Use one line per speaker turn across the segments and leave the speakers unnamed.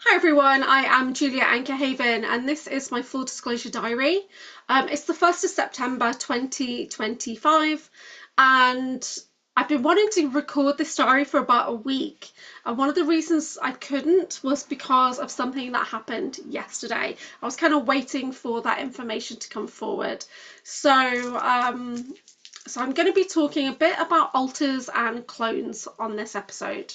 Hi everyone, I am Julia AnchorHaven and this is my full disclosure diary. It's the 1st of September 2025 and I've been wanting to record this diary for about a week, and one of the reasons I couldn't was because of something that happened yesterday. I was kind of waiting for that information to come forward. So I'm going to be talking a bit about alters and clones on this episode.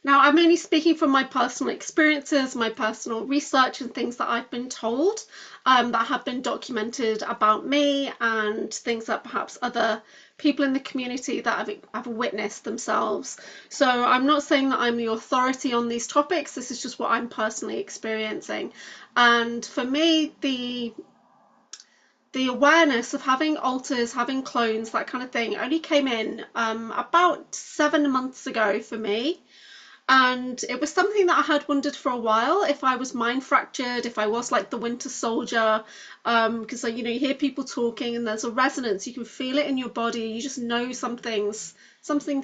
Now, I'm only speaking from my personal experiences, my personal research, and things that I've been told that have been documented about me, and things that perhaps other people in the community that have witnessed themselves. So I'm not saying that I'm the authority on these topics. This is just what I'm personally experiencing. And for me, the awareness of having alters, having clones, that kind of thing, only came in about 7 months ago for me. And it was something that I had wondered for a while, if I was mind fractured, if I was like the Winter Soldier, because you hear people talking and there's a resonance, you can feel it in your body, you just know something's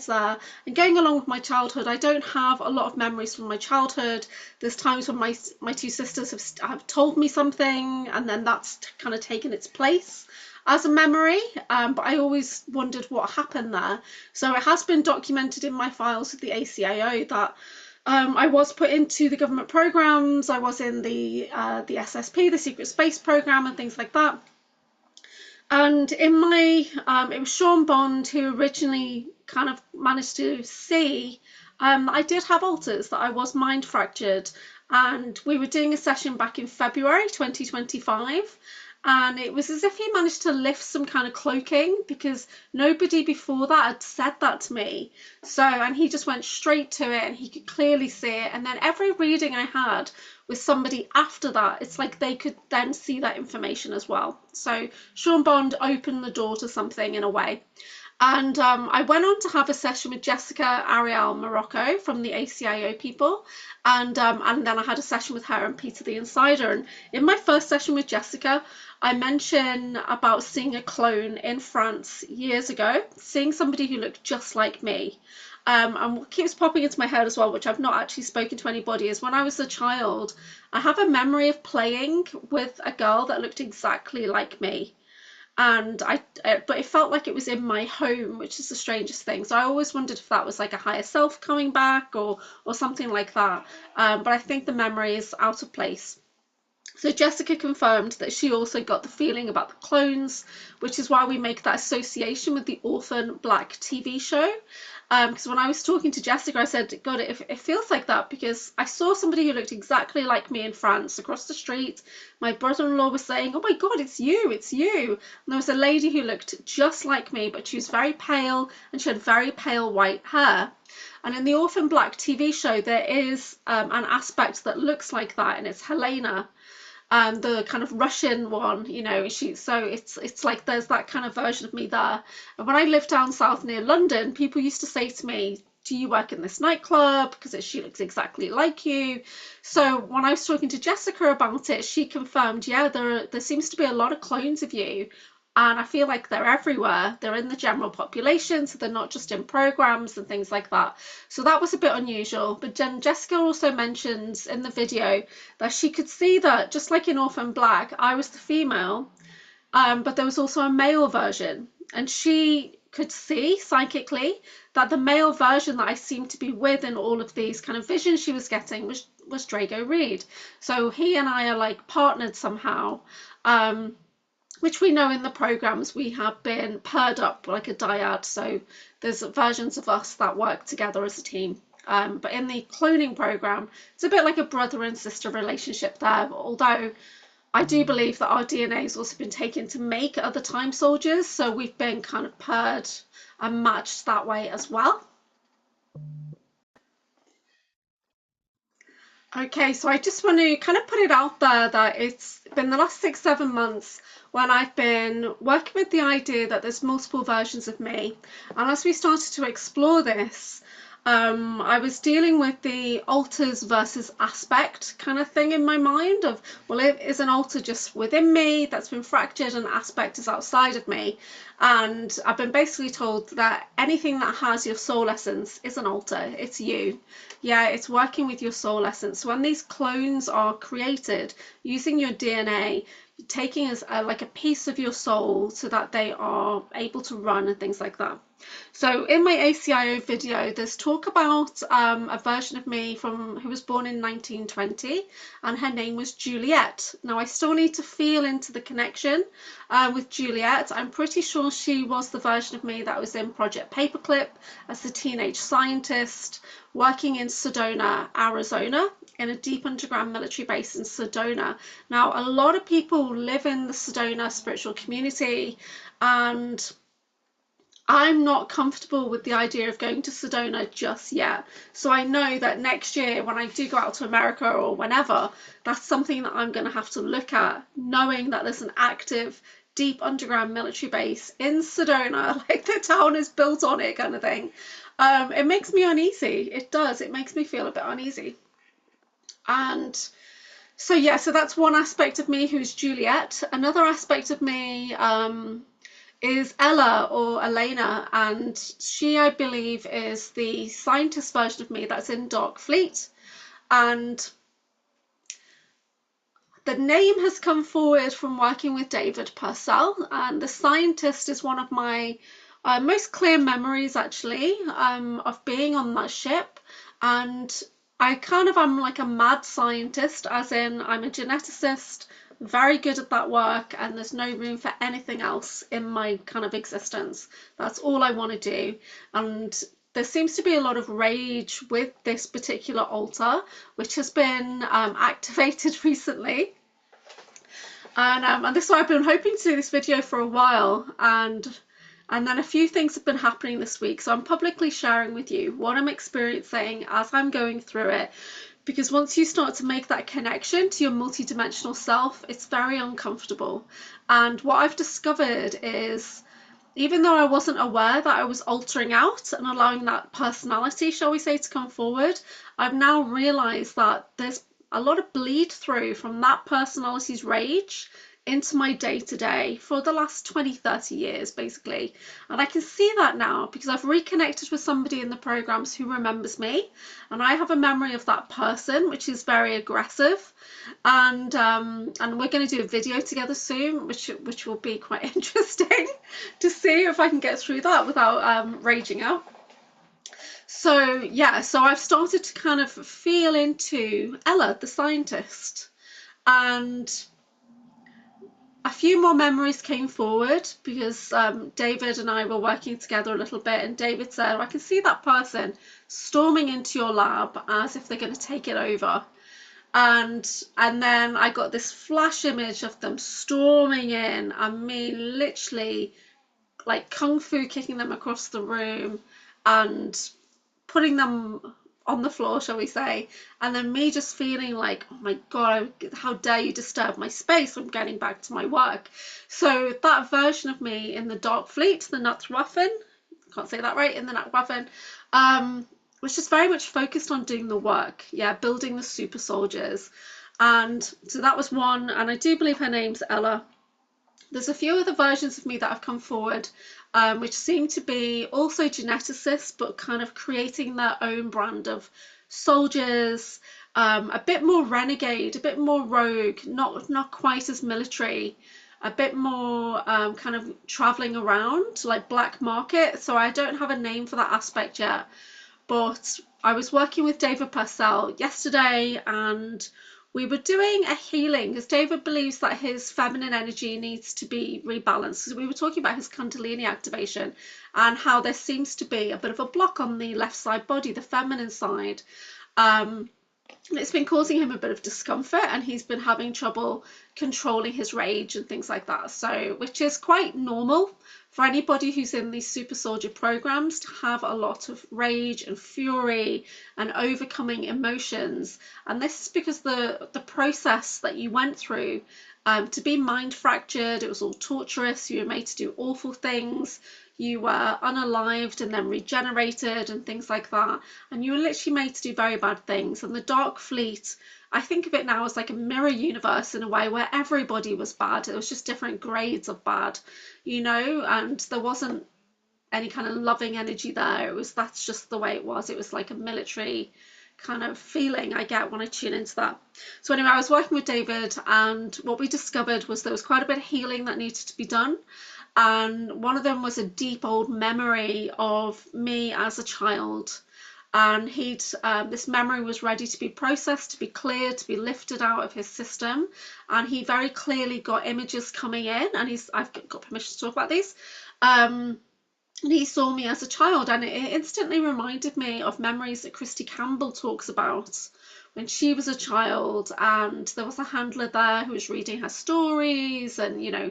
there. And going along with my childhood, I don't have a lot of memories from my childhood. There's times when my two sisters have told me something, and then that's kind of taken its place as a memory, but I always wondered what happened there. So it has been documented in my files with the ACAO that I was put into the government programs. I was in the SSP, the Secret Space Program, and things like that. And in my, it was Sean Bond who originally kind of managed to see I did have alters, that I was mind fractured. And we were doing a session back in February 2025. And it was as if he managed to lift some kind of cloaking, because nobody before that had said that to me. So, and he just went straight to it and he could clearly see it. And then every reading I had with somebody after that, it's like they could then see that information as well. So Sean Bond opened the door to something in a way. And I went on to have a session with Jessica Ariel Morocco from the ACIO people, and then I had a session with her and Peter the Insider. And in my first session with Jessica, I mentioned about seeing a clone in France years ago, seeing somebody who looked just like me. And what keeps popping into my head as well, which I've not actually spoken to anybody, is when I was a child, I have a memory of playing with a girl that looked exactly like me. And but it felt like it was in my home, which is the strangest thing. So I always wondered if that was like a higher self coming back, or something like that. But I think the memory is out of place. So Jessica confirmed that she also got the feeling about the clones, which is why we make that association with the Orphan Black TV show. Because when I was talking to Jessica, I said, God, it feels like that, because I saw somebody who looked exactly like me in France across the street. My brother-in-law was saying, oh my God, it's you, it's you. And there was a lady who looked just like me, but she was very pale and she had very pale white hair. And in the Orphan Black TV show, there is an aspect that looks like that, and it's Helena, the kind of Russian one, so it's like there's that kind of version of me there. And when I lived down south near London, people used to say to me, do you work in this nightclub, because she looks exactly like you? So when I was talking to Jessica about it, she confirmed, yeah, there seems to be a lot of clones of you, and I feel like they're everywhere. They're in the general population, so they're not just in programs and things like that. So that was a bit unusual. But Jessica also mentions in the video that she could see that, just like in Orphan Black, I was the female, but there was also a male version. And she could see psychically that the male version that I seemed to be with in all of these kind of visions she was getting was Drago Reed. So he and I are like partnered somehow. Which we know in the programs we have been paired up like a dyad, so there's versions of us that work together as a team. But in the cloning program, it's a bit like a brother and sister relationship there, although I do believe that our DNA has also been taken to make other time soldiers, so we've been kind of paired and matched that way as well. Okay, so I just want to kind of put it out there that it's been the last 6-7 months when I've been working with the idea that there's multiple versions of me. And as we started to explore this, I was dealing with the alters versus aspect kind of thing in my mind of, well, is an alter just within me that's been fractured and aspect is outside of me? And I've been basically told that anything that has your soul essence is an alter. It's you. Yeah, it's working with your soul essence. When these clones are created using your DNA, taking as like a piece of your soul so that they are able to run and things like that. So in my ACIO video, there's talk about a version of me who was born in 1920, and her name was Juliet. Now I still need to feel into the connection with Juliet. I'm pretty sure she was the version of me that was in Project Paperclip as the teenage scientist working in Sedona, Arizona, in a deep underground military base in Sedona. Now a lot of people live in the Sedona spiritual community, and I'm not comfortable with the idea of going to Sedona just yet. So I know that next year when I do go out to America or whenever, that's something that I'm going to have to look at, knowing that there's an active, deep underground military base in Sedona, like the town is built on it kind of thing. It makes me uneasy. It does. It makes me feel a bit uneasy. And so, yeah, so that's one aspect of me who's Juliet. Another aspect of me, is Ella or Elena, and she, I believe, is the scientist version of me that's in Dark Fleet. And the name has come forward from working with David Purcell, and the scientist is one of my most clear memories, actually, of being on that ship. And I kind of am like a mad scientist, as in I'm a geneticist, very good at that work, and there's no room for anything else in my kind of existence. That's all I want to do. And there seems to be a lot of rage with this particular altar, which has been activated recently. And this is why I've been hoping to do this video for a while, and then a few things have been happening this week, so I'm publicly sharing with you what I'm experiencing as I'm going through it. Because once you start to make that connection to your multidimensional self, it's very uncomfortable. And what I've discovered is, even though I wasn't aware that I was altering out and allowing that personality, shall we say, to come forward, I've now realized that there's a lot of bleed through from that personality's rage into my day-to-day for the last 20-30 years, basically. And I can see that now because I've reconnected with somebody in the programs who remembers me, and I have a memory of that person which is very aggressive. And we're going to do a video together soon, which will be quite interesting to see if I can get through that without raging out. So yeah, so I've started to kind of feel into Ella, the scientist, and a few more memories came forward because David and I were working together a little bit, and David said, oh, I can see that person storming into your lab as if they're going to take it over. And then I got this flash image of them storming in, and me literally like kung fu kicking them across the room and putting them on the floor, shall we say, and then me just feeling like, oh my god, how dare you disturb my space, I'm getting back to my work. So that version of me in the Dark Fleet, the Tuatha, can't say that right, in the Tuatha, was just very much focused on doing the work, yeah, building the super soldiers. And so that was one, and I do believe her name's Ella. There's a few other versions of me that have come forward, which seem to be also geneticists, but kind of creating their own brand of soldiers, a bit more renegade, a bit more rogue, not quite as military, a bit more kind of traveling around like black market. So I don't have a name for that aspect yet, but I was working with David Purcell yesterday, and we were doing a healing because David believes that his feminine energy needs to be rebalanced. So we were talking about his Kundalini activation and how there seems to be a bit of a block on the left side body, the feminine side. It's been causing him a bit of discomfort, and he's been having trouble controlling his rage and things like that. So, which is quite normal for anybody who's in these super soldier programs to have a lot of rage and fury and overcoming emotions. And this is because the process that you went through to be mind fractured, it was all torturous, you were made to do awful things, you were unalived and then regenerated and things like that, and you were literally made to do very bad things. And the Dark Fleet, I think of it now as like a mirror universe in a way, where everybody was bad. It was just different grades of bad, you know, and there wasn't any kind of loving energy there. It was, that's just the way it was. It was like a military kind of feeling I get when I tune into that. So anyway, I was working with David, and what we discovered was there was quite a bit of healing that needed to be done. And one of them was a deep old memory of me as a child. And this memory was ready to be processed, to be cleared, to be lifted out of his system. And he very clearly got images coming in, and I've got permission to talk about these. And he saw me as a child, and it instantly reminded me of memories that Christy Campbell talks about when she was a child, and there was a handler there who was reading her stories and, you know,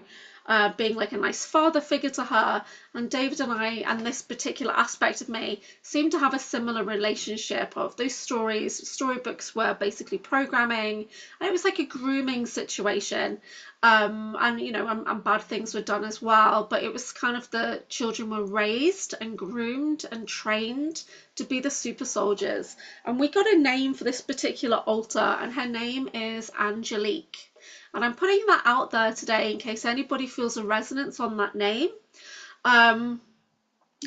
being like a nice father figure to her. And David and I, and this particular aspect of me, seemed to have a similar relationship. Of those storybooks were basically programming, and it was like a grooming situation. And you know, and bad things were done as well, but it was kind of, the children were raised and groomed and trained to be the super soldiers. And we got a name for this particular altar, and her name is Angelique. And I'm putting that out there today in case anybody feels a resonance on that name.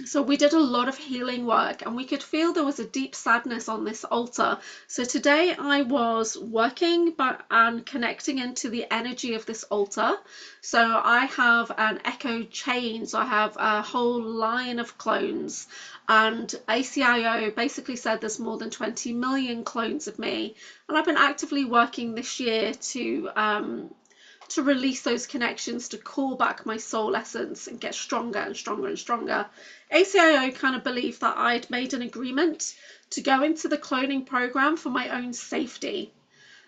So we did a lot of healing work, and we could feel there was a deep sadness on this altar. So today I was working and connecting into the energy of this altar. So I have an echo chain, so I have a whole line of clones, and ACIO basically said there's more than 20 million clones of me, and I've been actively working this year to release those connections, to call back my soul essence and get stronger and stronger and stronger. ACIO kind of believed that I'd made an agreement to go into the cloning program for my own safety.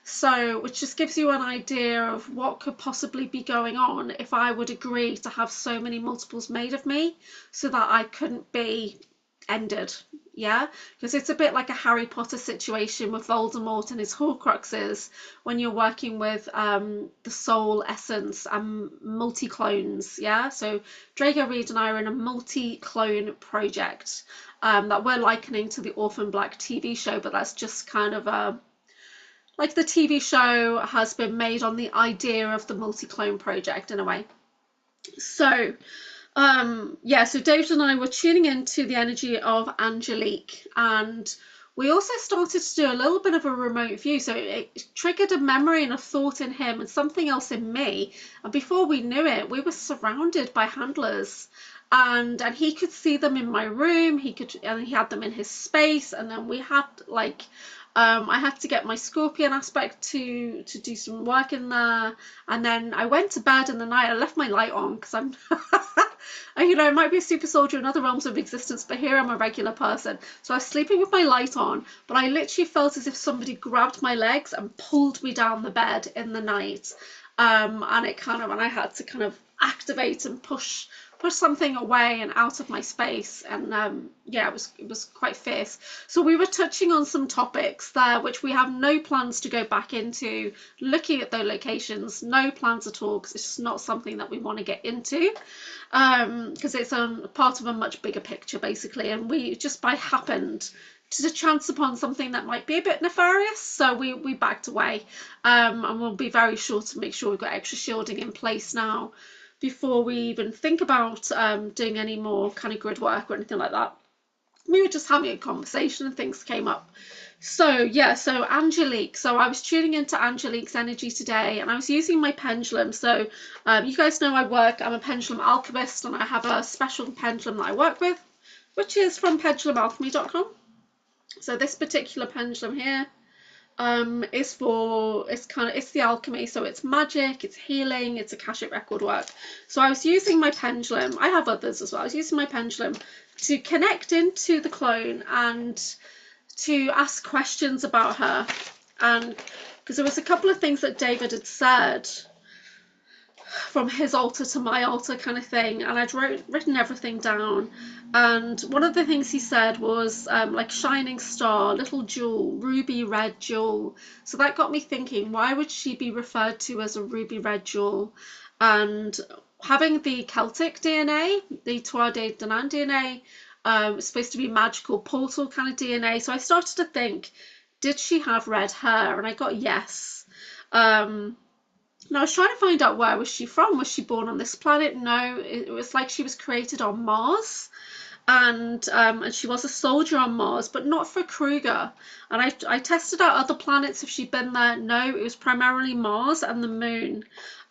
So, which just gives you an idea of what could possibly be going on if I would agree to have so many multiples made of me, so that I couldn't be ended. Yeah, because it's a bit like a Harry Potter situation with Voldemort and his Horcruxes, when you're working with the soul essence and multi-clones. Yeah, so Drago Reed and I are in a multi-clone project that we're likening to the Orphan Black TV show, but that's just kind of like the TV show has been made on the idea of the multi-clone project in a way. So yeah, so David and I were tuning into the energy of Angelique, and we also started to do a little bit of a remote view. So it triggered a memory and a thought in him and something else in me, and before we knew it, we were surrounded by handlers, and he could see them in my room, and he had them in his space. And then we had like I had to get my Scorpion aspect to do some work in there, and then I went to bed in the night. I left my light on because I'm you know, I might be a super soldier in other realms of existence, but here I'm a regular person. So I was sleeping with my light on, but I literally felt as if somebody grabbed my legs and pulled me down the bed in the night. And I had to kind of activate and push something away and out of my space. And yeah, it was quite fierce. So we were touching on some topics there which we have no plans to go back into, looking at those locations, no plans at all, because it's just not something that we want to get into, because it's part of a much bigger picture basically, and we just by happened to chance upon something that might be a bit nefarious, so we backed away, and we'll be very sure to make sure we've got extra shielding in place now before we even think about doing any more kind of grid work or anything like that. We were just having a conversation and things came up. So yeah, so Angelique, so I was tuning into Angelique's energy today, and I was using my pendulum. So you guys know I'm a pendulum alchemist, and I have a special pendulum that I work with, which is from pendulumalchemy.com. So this particular pendulum here it's the alchemy, so it's magic, it's healing, it's Akashic record work. So I was using my pendulum, I have others as well, I was using my pendulum to connect into the clone and to ask questions about her, and because there was a couple of things that David had said from his altar to my altar kind of thing, and I'd written everything down. And one of the things he said was like shining star, little jewel, ruby red jewel. So that got me thinking, why would she be referred to as a ruby red jewel? And having the Celtic DNA, the Tuatha Danan DNA, was supposed to be magical portal kind of DNA. So I started to think, did she have red hair? And I got yes. And I was trying to find out, where was she from? Was she born on this planet? No, it was like she was created on Mars, and she was a soldier on Mars, but not for Kruger. And I tested out other planets if she'd been there. No, it was primarily Mars and the Moon.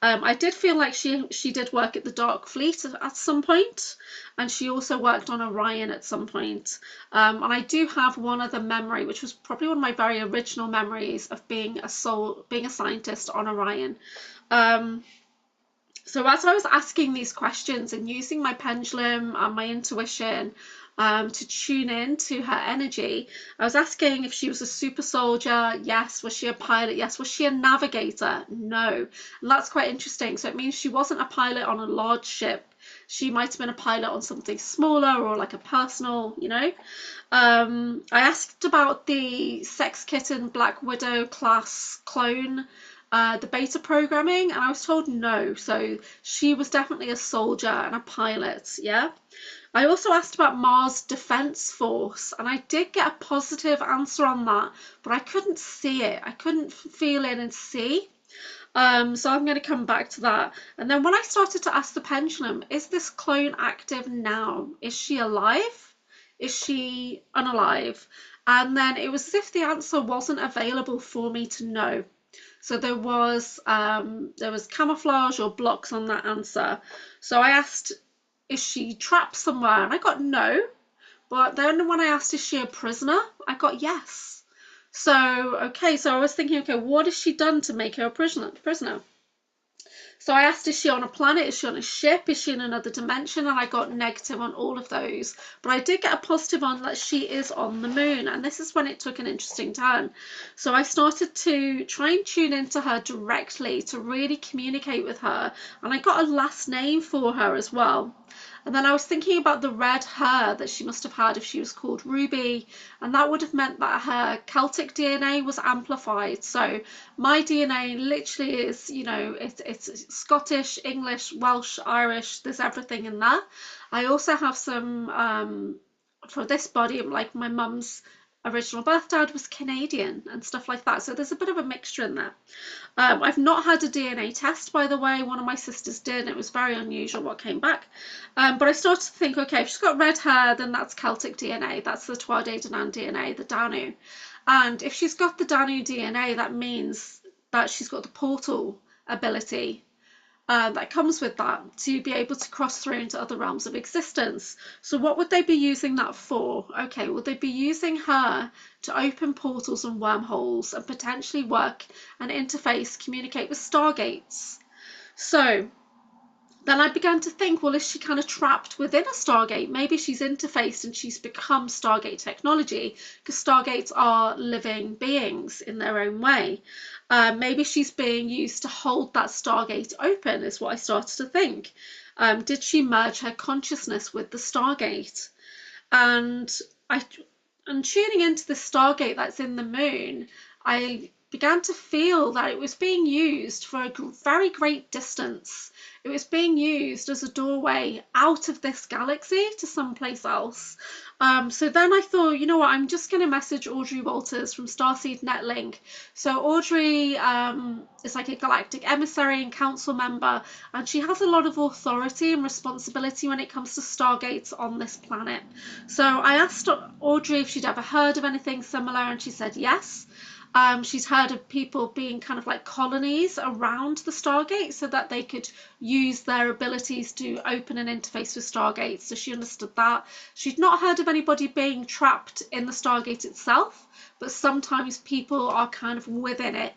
I did feel like she did work at the Dark Fleet at some point, and she also worked on Orion at some point. And I do have one other memory, which was probably one of my very original memories of being a scientist on Orion. So as I was asking these questions and using my pendulum and my intuition to tune in to her energy, I was asking if she was a super soldier. Yes. Was she a pilot? Yes. Was she a navigator? No. And that's quite interesting. So it means she wasn't a pilot on a large ship. She might have been a pilot on something smaller, or like a personal, you know. I asked about the Sex Kitten Black Widow class clone, the beta programming, and I was told no. So she was definitely a soldier and a pilot. Yeah. I also asked about Mars Defense Force, and I did get a positive answer on that, but I couldn't see it. I couldn't feel it and see. So I'm going to come back to that. And then when I started to ask the pendulum, is this clone active now? Is she alive? Is she unalive? And then it was as if the answer wasn't available for me to know. So there was camouflage or blocks on that answer. So I asked, is she trapped somewhere? And I got no. But then when I asked, is she a prisoner? I got yes. So, okay, so I was thinking, okay, what has she done to make her a prisoner? So I asked, is she on a planet? Is she on a ship? Is she in another dimension? And I got negative on all of those. But I did get a positive on that she is on the moon. And this is when it took an interesting turn. So I started to try and tune into her directly to really communicate with her. And I got a last name for her as well. And then I was thinking about the red hair that she must have had if she was called Ruby, and that would have meant that her Celtic DNA was amplified. So my DNA literally is, you know, it's Scottish, English, Welsh, Irish, there's everything in there. I also have some, for this body, like my mum's original birth dad was Canadian and stuff like that. So there's a bit of a mixture in there. I've not had a DNA test, by the way. One of my sisters did, and it was very unusual what came back. But I started to think, okay, if she's got red hair, then that's Celtic DNA. That's the Tuatha Danan DNA, the Danu. And if she's got the Danu DNA, that means that she's got the portal ability that comes with that, to be able to cross through into other realms of existence. So what would they be using that for? Okay, would they be using her to open portals and wormholes and potentially work and interface, communicate with Stargates? So then I began to think, well, is she kind of trapped within a Stargate? Maybe she's interfaced and she's become Stargate technology, because Stargates are living beings in their own way. Maybe she's being used to hold that Stargate open, is what I started to think. Did she merge her consciousness with the Stargate? And tuning into the Stargate that's in the moon, I began to feel that it was being used for a very great distance. It was being used as a doorway out of this galaxy to someplace else. So then I thought, you know what, I'm just going to message Audrey Walters from Starseed Netlink. So Audrey is like a galactic emissary and council member, and she has a lot of authority and responsibility when it comes to Stargates on this planet. So I asked Audrey if she'd ever heard of anything similar, and she said yes. She's heard of people being kind of like colonies around the Stargate so that they could use their abilities to open an interface with Stargate. So she understood that. She'd not heard of anybody being trapped in the Stargate itself, but sometimes people are kind of within it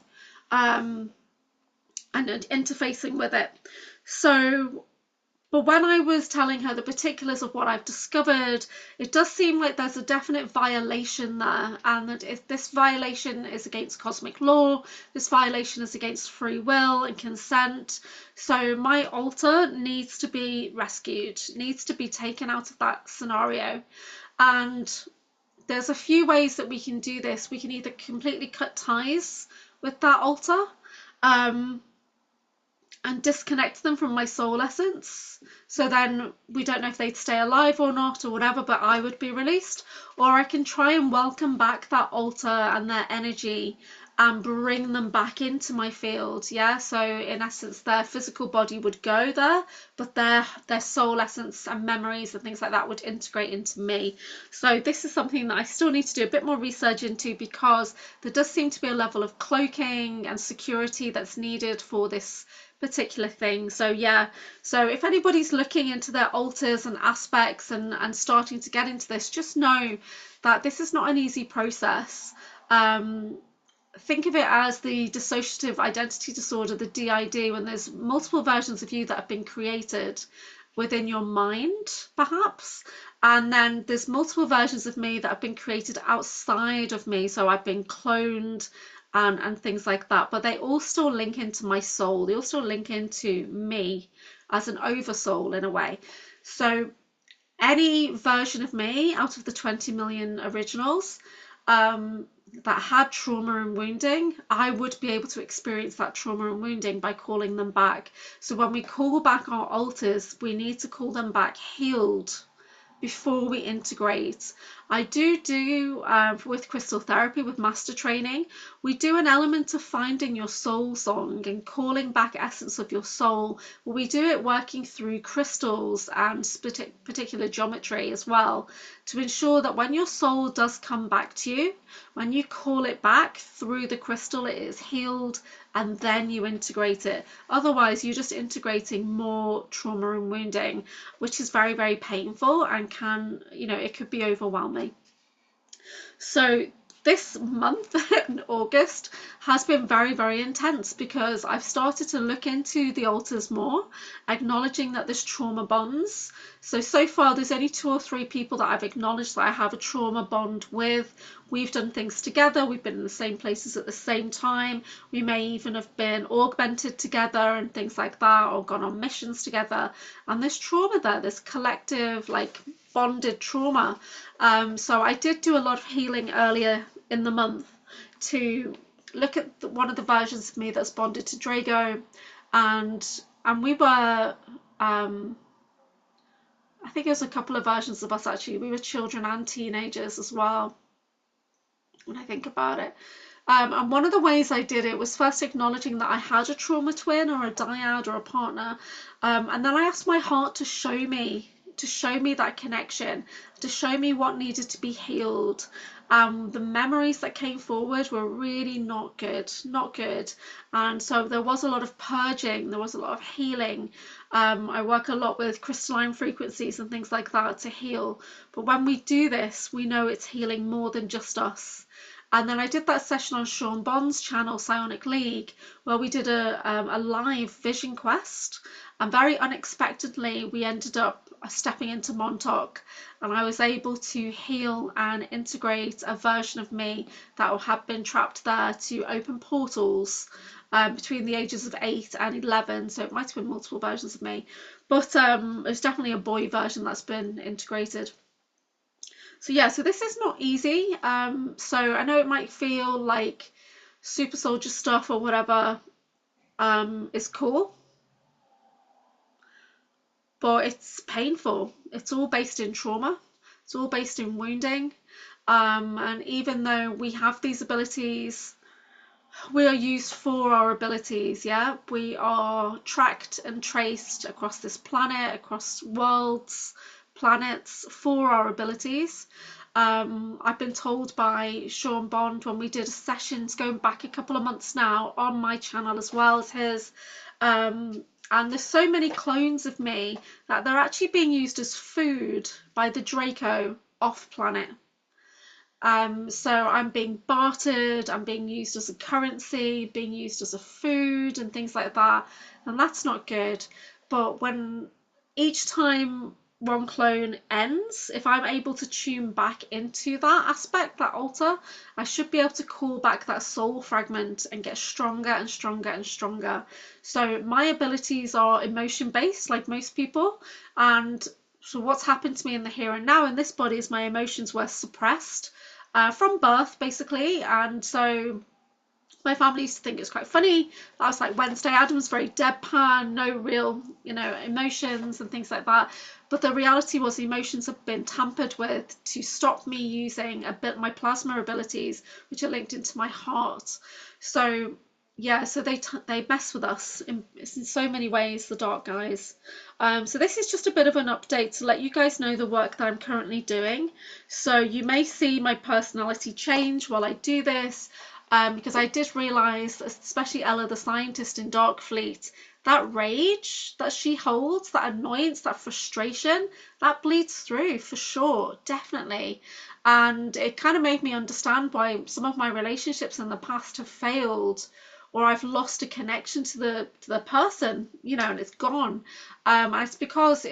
and interfacing with it. So, but when I was telling her the particulars of what I've discovered, it does seem like there's a definite violation there, and that if this violation is against cosmic law, this violation is against free will and consent. So my altar needs to be rescued, needs to be taken out of that scenario. And there's a few ways that we can do this. We can either completely cut ties with that altar, and disconnect them from my soul essence. So then we don't know if they'd stay alive or not or whatever, but I would be released. Or I can try and welcome back that altar and their energy and bring them back into my field. Yeah, so in essence their physical body would go there, but their soul essence and memories and things like that would integrate into me. So this is something that I still need to do a bit more research into, because there does seem to be a level of cloaking and security that's needed for this particular thing. So yeah, so if anybody's looking into their altars and aspects and starting to get into this, just know that this is not an easy process. Think of it as the dissociative identity disorder, the DID, when there's multiple versions of you that have been created within your mind, perhaps, and then there's multiple versions of me that have been created outside of me. So I've been cloned and things like that, but they all still link into my soul. They all still link into me as an oversoul in a way. So any version of me out of the 20 million originals that had trauma and wounding, I would be able to experience that trauma and wounding by calling them back. So when we call back our altars, we need to call them back healed before we integrate. I do with crystal therapy, with master training, we do an element of finding your soul song and calling back essence of your soul. We do it working through crystals and particular geometry as well, to ensure that when your soul does come back to you, when you call it back through the crystal, it is healed, and then you integrate it. Otherwise, you're just integrating more trauma and wounding, which is very, very painful and can, it could be overwhelming. So this month in August has been very, very intense, because I've started to look into the altars more, acknowledging that there's trauma bonds. So far there's only 2 or 3 people that I've acknowledged that I have a trauma bond with. We've done things together, we've been in the same places at the same time, we may even have been augmented together and things like that, or gone on missions together, and there's trauma there, there's collective bonded trauma. So I did do a lot of healing earlier in the month to look at one of the versions of me that's bonded to Drago, and we were I think there's a couple of versions of us actually. We were children and teenagers as well, when I think about it. And one of the ways I did it was first acknowledging that I had a trauma twin or a dyad or a partner, and then I asked my heart to show me that connection, to show me what needed to be healed. The memories that came forward were really not good, and so there was a lot of purging, there was a lot of healing. I work a lot with crystalline frequencies and things like that to heal, but when we do this, we know it's healing more than just us. And then I did that session on Sean Bond's channel, Psionic League, where we did a live vision quest, and very unexpectedly we ended up stepping into Montauk, and I was able to heal and integrate a version of me that had been trapped there, to open portals between the ages of 8 and 11. So it might have been multiple versions of me, but it's definitely a boy version that's been integrated. So yeah, so this is not easy. So I know it might feel like super soldier stuff or whatever is cool, but it's painful. It's all based in trauma. It's all based in wounding. And even though we have these abilities, we are used for our abilities. Yeah, we are tracked and traced across this planet, across worlds, planets, for our abilities. I've been told by Sean Bond, when we did sessions going back a couple of months now on my channel as well as his, and there's so many clones of me that they're actually being used as food by the Draco off planet. So I'm being bartered, I'm being used as a currency, being used as a food and things like that, and that's not good. But when each time one clone ends, if I'm able to tune back into that aspect, that altar, I should be able to call back that soul fragment and get stronger and stronger and stronger. So my abilities are emotion based, like most people, and so what's happened to me in the here and now in this body is my emotions were suppressed from birth, basically, and so My family used to think it was quite funny. I was like Wednesday Addams, very deadpan, no real, emotions and things like that. But the reality was the emotions have been tampered with to stop me using a bit my plasma abilities, which are linked into my heart. So yeah, so they mess with us in so many ways, the dark guys. So this is just a bit of an update to let you guys know the work that I'm currently doing. So you may see my personality change while I do this, because I did realise, especially Ella the scientist in Darkfleet, that rage that she holds, that annoyance, that frustration, that bleeds through for sure, definitely. And it kind of made me understand why some of my relationships in the past have failed, or I've lost a connection to the person, and it's gone. And it's because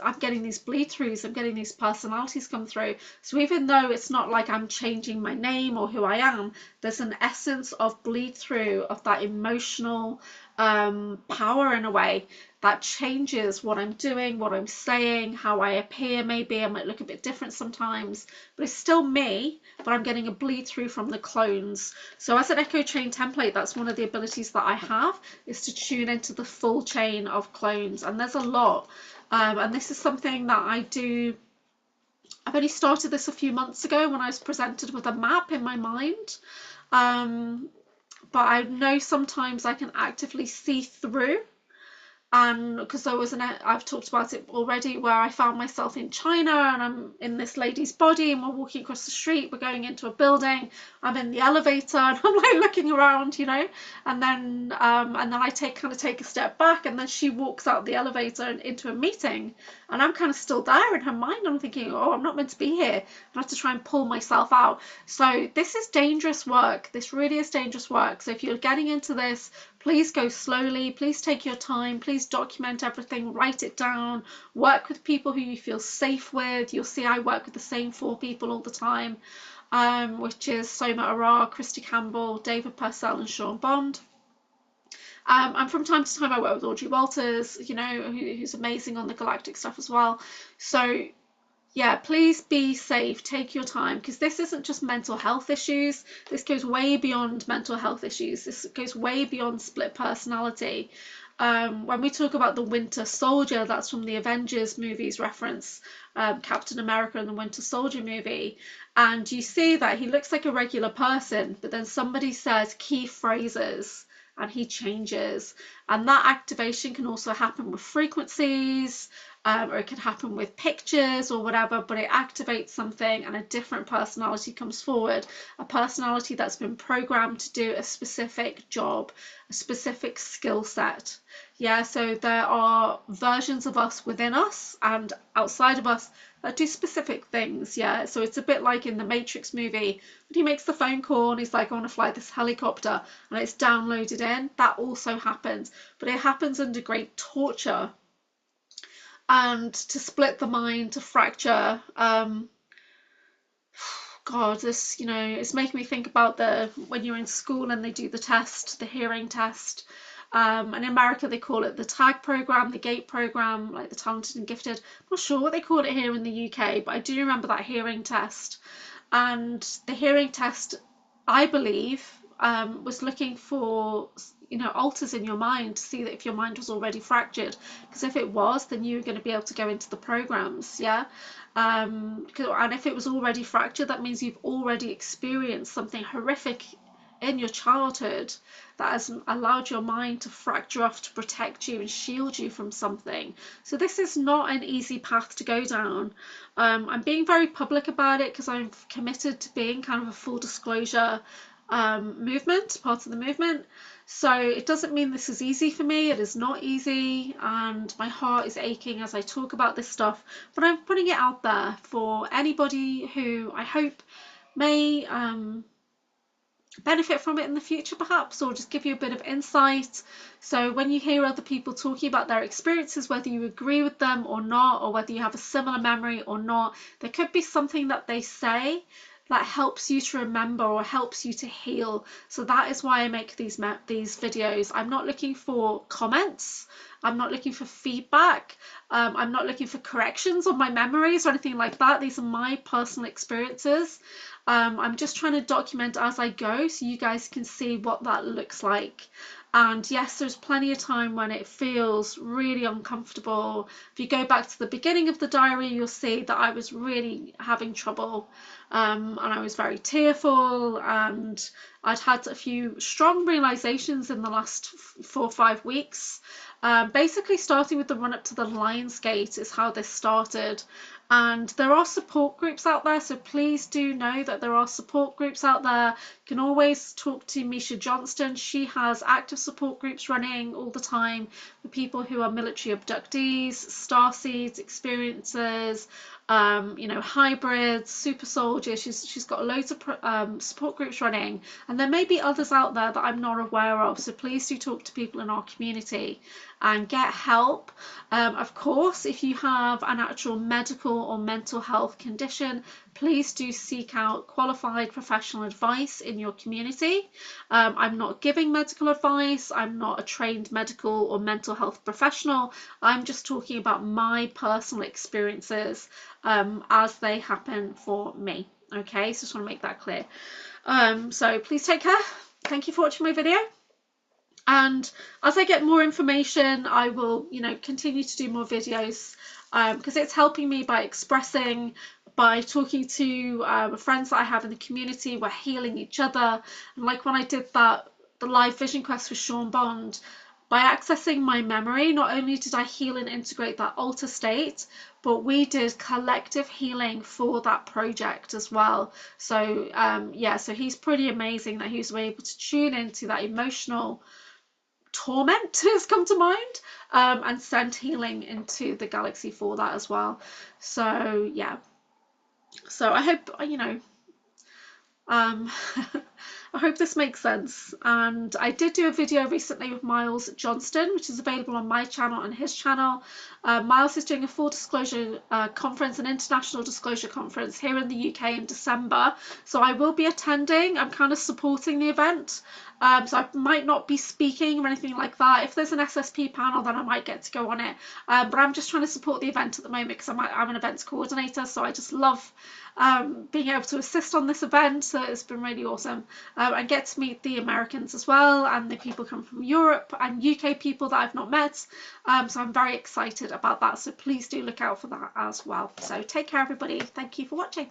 I'm getting these bleed throughs, I'm getting these personalities come through. So even though it's not like I'm changing my name or who I am, there's an essence of bleed through of that emotional power in a way that changes what I'm doing, what I'm saying, how I appear. Maybe I might look a bit different sometimes, but it's still me, but I'm getting a bleed through from the clones. So as an echo chain template, that's one of the abilities that I have, is to tune into the full chain of clones. And there's a lot. And this is something that I do. I've only started this a few months ago when I was presented with a map in my mind. But I know sometimes I can actively see through, and because I've talked about it already, where I found myself in China and I'm in this lady's body and we're walking across the street, we're going into a building, I'm in the elevator and I'm like looking around, and then I take a step back, and then she walks out the elevator and into a meeting, and I'm kind of still there in her mind. I'm thinking, oh, I'm not meant to be here. I have to try and pull myself out. So this is dangerous work. This really is dangerous work. So if you're getting into this, please go slowly, please take your time, please document everything, write it down, work with people who you feel safe with. You'll see I work with the same 4 people all the time, which is Soma Arar, Christy Campbell, David Purcell and Sean Bond. And from time to time I work with Audrey Walters, who's amazing on the galactic stuff as well. So yeah, please be safe, take your time, because this isn't just mental health issues. This goes way beyond mental health issues. This goes way beyond split personality. When we talk about the Winter Soldier, that's from the Avengers movies reference, Captain America and the Winter Soldier movie. And you see that he looks like a regular person, but then somebody says key phrases and he changes. And that activation can also happen with frequencies, or it can happen with pictures or whatever, but it activates something and a different personality comes forward, a personality that's been programmed to do a specific job, a specific skill set. Yeah, so there are versions of us within us and outside of us that do specific things. Yeah, so it's a bit like in the Matrix movie when he makes the phone call and he's like, I want to fly this helicopter, and it's downloaded in. That also happens, but it happens under great torture. And to split the mind, to fracture, God, this, it's making me think about when you're in school and they do the test, the hearing test. And in America they call it the TAG program, the GATE program, like the talented and gifted. I'm not sure what they call it here in the UK, but I do remember that hearing test. And the hearing test, I believe, was looking for alters in your mind to see that if your mind was already fractured, because if it was, then you were going to be able to go into the programs. Yeah. And if it was already fractured, that means you've already experienced something horrific in your childhood that has allowed your mind to fracture off to protect you and shield you from something. So this is not an easy path to go down. I'm being very public about it because I'm committed to being kind of a full disclosure part of the movement. So it doesn't mean this is easy for me. It is not easy, and my heart is aching as I talk about this stuff, but I'm putting it out there for anybody who I hope may benefit from it in the future, perhaps, or just give you a bit of insight. So when you hear other people talking about their experiences, whether you agree with them or not, or whether you have a similar memory or not, there could be something that they say that helps you to remember or helps you to heal. So that is why I make these videos. I'm not looking for comments. I'm not looking for feedback. I'm not looking for corrections on my memories or anything like that. These are my personal experiences. I'm just trying to document as I go so you guys can see what that looks like. And yes, there's plenty of time when it feels really uncomfortable. If you go back to the beginning of the diary, you'll see that I was really having trouble, and I was very tearful, and I'd had a few strong realizations in the last 4 or 5 weeks. Basically starting with the run up to the Lion's Gate is how this started. And there are support groups out there, so please do know that there are support groups out there. You can always talk to Misha Johnston. She has active support groups running all the time for people who are military abductees, starseeds, experiencers, you know, hybrids, super soldiers. She's got loads of support groups running, and there may be others out there that I'm not aware of, so please do talk to people in our community and get help. Of course, if you have an actual medical or mental health condition, please do seek out qualified professional advice in your community. I'm not giving medical advice. I'm not a trained medical or mental health professional. I'm just talking about my personal experiences as they happen for me. Okay, so just want to make that clear. So please take care. Thank you for watching my video. And as I get more information, I will, you know, continue to do more videos, because it's helping me by expressing, by talking to friends that I have in the community. We're healing each other. And like when I did the live vision quest with Sean Bond, by accessing my memory, not only did I heal and integrate that alter state, but we did collective healing for that project as well. So yeah, so he's pretty amazing that he was able to tune into that emotional torment has come to mind, and send healing into the galaxy for that as well. So yeah, so I hope, you know, I hope this makes sense. And I did do a video recently with Miles Johnston, which is available on my channel and his channel. Miles is doing a full disclosure conference, an international disclosure conference here in the UK in December. So I will be attending. I'm kind of supporting the event. So I might not be speaking or anything like that. If there's an SSP panel, then I might get to go on it. But I'm just trying to support the event at the moment because I'm an events coordinator. So I just love being able to assist on this event. So it's been really awesome. I get to meet the Americans as well, and the people come from Europe and UK people that I've not met. So I'm very excited about that. So please do look out for that as well. So take care, everybody. Thank you for watching.